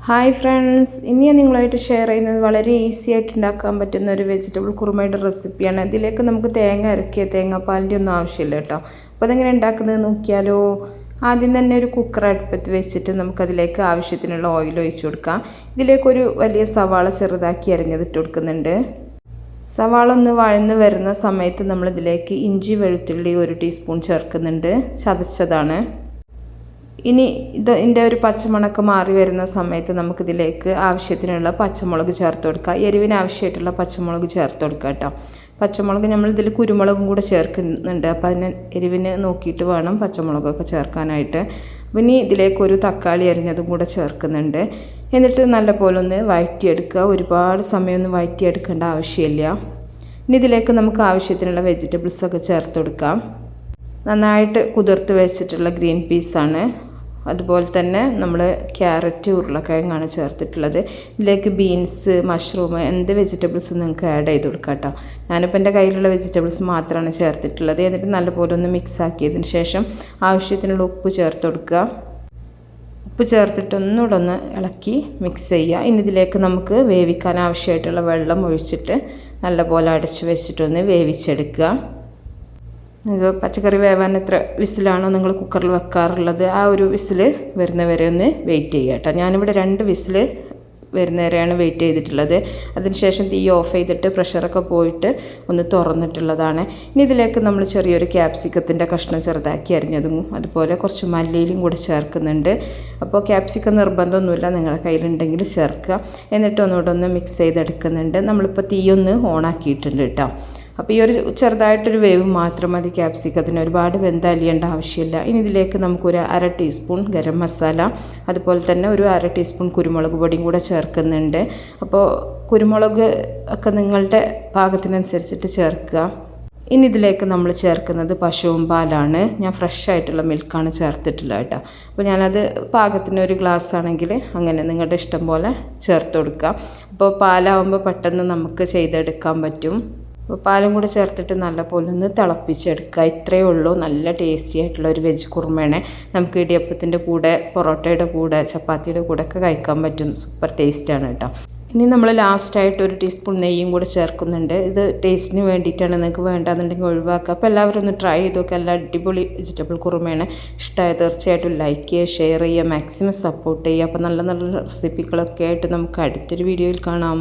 Hi friends, ഇനി ഞാൻ നിങ്ങളുമായിട്ട് ഷെയർ ചെയ്യുന്നത് വളരെ ഈസി ആയിട്ട് ഉണ്ടാക്കാൻ പറ്റുന്ന ഒരു വെജിറ്റബിൾ കുറുമയുടെ റെസിപ്പിയാണ്. ഇതിലേക്ക് നമുക്ക് തേങ്ങ അരക്കിയ തേങ്ങാപ്പാലിൻ്റെ ഒന്നും ആവശ്യമില്ല കേട്ടോ. അപ്പോൾ അതെങ്ങനെ ഉണ്ടാക്കുന്നത് നോക്കിയാലോ. ആദ്യം തന്നെ ഒരു കുക്കർ അടുപ്പത്ത് വെച്ചിട്ട് നമുക്കതിലേക്ക് ആവശ്യത്തിനുള്ള ഓയിൽ ഒഴിച്ചു കൊടുക്കാം. ഇതിലേക്കൊരു വലിയ സവാള ചെറുതാക്കി അരിഞ്ഞതിട്ട് കൊടുക്കുന്നുണ്ട്. സവാള ഒന്ന് വഴന്ന് വരുന്ന സമയത്ത് നമ്മളിതിലേക്ക് ഇഞ്ചി വെളുത്തുള്ളി 1 ടീസ്പൂൺ ചേർക്കുന്നുണ്ട്, ചതച്ചതാണ്. ഇനി ഇതിൻ്റെ ഒരു പച്ചമുളക് മാറി വരുന്ന സമയത്ത് നമുക്കിതിലേക്ക് ആവശ്യത്തിനുള്ള പച്ചമുളക് ചേർത്ത് കൊടുക്കുക. എരിവിന് ആവശ്യമായിട്ടുള്ള പച്ചമുളക് ചേർത്ത് കൊടുക്കുക കേട്ടോ. പച്ചമുളക് നമ്മളിതിൽ കുരുമുളകും കൂടെ ചേർക്കുന്നുണ്ട്, അപ്പോൾ അതിന് എരിവിന് നോക്കിയിട്ട് വേണം പച്ചമുളകൊക്കെ ചേർക്കാനായിട്ട്. പിന്നെ ഇതിലേക്ക് ഒരു തക്കാളി അരിഞ്ഞതും കൂടെ ചേർക്കുന്നുണ്ട്. എന്നിട്ട് നല്ലപോലെ ഒന്ന് വഴറ്റിയെടുക്കുക. ഒരുപാട് സമയമൊന്നും വഴറ്റിയെടുക്കേണ്ട ആവശ്യമില്ല. ഇനി ഇതിലേക്ക് നമുക്ക് ആവശ്യത്തിനുള്ള വെജിറ്റബിൾസൊക്കെ ചേർത്ത് കൊടുക്കാം. നന്നായിട്ട് കുതിർത്ത് വെച്ചിട്ടുള്ള ഗ്രീൻ പീസാണ്. അതുപോലെ തന്നെ നമ്മൾ ക്യാരറ്റ്, ഉരുളക്കിഴങ്ങാണ് ചേർത്തിട്ടുള്ളത്. ഇതിലേക്ക് ബീൻസ്, മഷ്റൂം, എന്ത് വെജിറ്റബിൾസും നിങ്ങൾക്ക് ആഡ് ചെയ്ത് കൊടുക്കാം കേട്ടോ. ഞാനിപ്പോൾ എൻ്റെ കയ്യിലുള്ള വെജിറ്റബിൾസ് മാത്രമാണ് ചേർത്തിട്ടുള്ളത്. എന്നിട്ട് നല്ലപോലെ ഒന്ന് മിക്സ് ആക്കിയതിന് ശേഷം ആവശ്യത്തിനുള്ള ഉപ്പ് ചേർത്ത് കൊടുക്കുക. ഉപ്പ് ചേർത്തിട്ട് ഒന്നുകൂടെ ഒന്ന് ഇളക്കി മിക്സ് ചെയ്യുക. ഇനി ഇതിലേക്ക് നമുക്ക് വേവിക്കാൻ ആവശ്യമായിട്ടുള്ള വെള്ളം ഒഴിച്ചിട്ട് നല്ലപോലെ അടച്ച് വെച്ചിട്ടൊന്ന് വേവിച്ചെടുക്കുക. നിങ്ങൾക്ക് പച്ചക്കറി വേവാൻ എത്ര വിസിലാണോ നിങ്ങൾ കുക്കറിൽ വെക്കാറുള്ളത്, ആ ഒരു വിസിൽ വരുന്നവരെ ഒന്ന് വെയിറ്റ് ചെയ്യുക കേട്ടോ. ഞാനിവിടെ 2 വിസിൽ വരുന്നവരെയാണ് വെയിറ്റ് ചെയ്തിട്ടുള്ളത്. അതിനുശേഷം തീ ഓഫ് ചെയ്തിട്ട് പ്രഷറൊക്കെ പോയിട്ട് ഒന്ന് തുറന്നിട്ടുള്ളതാണ്. ഇനി ഇതിലേക്ക് നമ്മൾ ചെറിയൊരു ക്യാപ്സിക്കത്തിൻ്റെ കഷ്ണം ചെറുതാക്കി അരിഞ്ഞതും അതുപോലെ കുറച്ച് മല്ലിയിലും കൂടെ ചേർക്കുന്നുണ്ട്. അപ്പോൾ ക്യാപ്സിക്കം നിർബന്ധമൊന്നുമില്ല, നിങ്ങളുടെ കയ്യിലുണ്ടെങ്കിൽ ചേർക്കുക. എന്നിട്ട് ഒന്നുകൂടെ ഒന്ന് മിക്സ് ചെയ്തെടുക്കുന്നുണ്ട്. നമ്മളിപ്പോൾ തീയൊന്ന് ഓണാക്കിയിട്ടുണ്ട് കേട്ടോ. അപ്പോൾ ഈ ഒരു ചെറുതായിട്ടൊരു വേവ് മാത്രം മതി ക്യാപ്സിക്കത്തിന്, ഒരുപാട് വെന്തലിയേണ്ട ആവശ്യമില്ല. ഇനി ഇതിലേക്ക് നമുക്കൊരു 1/2 ടീസ്പൂൺ ഗരം മസാല, അതുപോലെ തന്നെ ഒരു 1/2 ടീസ്പൂൺ കുരുമുളക് പൊടിയും കൂടെ ചേർക്കുന്നുണ്ട്. അപ്പോൾ കുരുമുളക് ഒക്കെ നിങ്ങളുടെ പാകത്തിനനുസരിച്ചിട്ട് ചേർക്കുക. ഇനി ഇതിലേക്ക് നമ്മൾ ചേർക്കുന്നത് പശുവും പാലാണ്. ഞാൻ ഫ്രഷ് ആയിട്ടുള്ള മിൽക്കാണ് ചേർത്തിട്ടുള്ളത് കേട്ടോ. അപ്പോൾ ഞാനത് പാകത്തിന് ഒരു ഗ്ലാസ് ആണെങ്കിൽ അങ്ങനെ നിങ്ങളുടെ ഇഷ്ടം പോലെ ചേർത്ത് കൊടുക്കുക. അപ്പോൾ പാലാവുമ്പോൾ പെട്ടെന്ന് നമുക്ക് ചെയ്തെടുക്കാൻ പറ്റും. അപ്പോൾ പാലും കൂടെ ചേർത്തിട്ട് നല്ലപോലെ ഒന്ന് തിളപ്പിച്ചെടുക്കുക. ഇത്രയേ ഉള്ളൂ. നല്ല ടേസ്റ്റി ആയിട്ടുള്ള ഒരു വെജ് കുറുമയാണ്. നമുക്ക് ഇടിയപ്പത്തിൻ്റെ കൂടെ, പൊറോട്ടയുടെ കൂടെ, ചപ്പാത്തിയുടെ കൂടെ ഒക്കെ കഴിക്കാൻ പറ്റും. സൂപ്പർ ടേസ്റ്റാണ് കേട്ടോ. ഇനി നമ്മൾ ലാസ്റ്റായിട്ട് 1 ടീസ്പൂൺ നെയ്യും കൂടെ ചേർക്കുന്നുണ്ട്. ഇത് ടേസ്റ്റിന് വേണ്ടിയിട്ടാണ്, നിങ്ങൾക്ക് വേണ്ടാന്നുണ്ടെങ്കിൽ ഒഴിവാക്കുക. അപ്പോൾ എല്ലാവരും ഒന്ന് ട്രൈ ചെയ്ത് നോക്കുക. നല്ല അടിപൊളി വെജിറ്റബിൾ കുറുമയാണ്. ഇഷ്ടമായ തീർച്ചയായിട്ടും ലൈക്ക് ചെയ്യുക, ഷെയർ ചെയ്യുക, മാക്സിമം സപ്പോർട്ട് ചെയ്യുക. അപ്പോൾ നല്ല നല്ല റെസിപ്പികളൊക്കെ ആയിട്ട് നമുക്ക് അടുത്തൊരു വീഡിയോയിൽ കാണാം.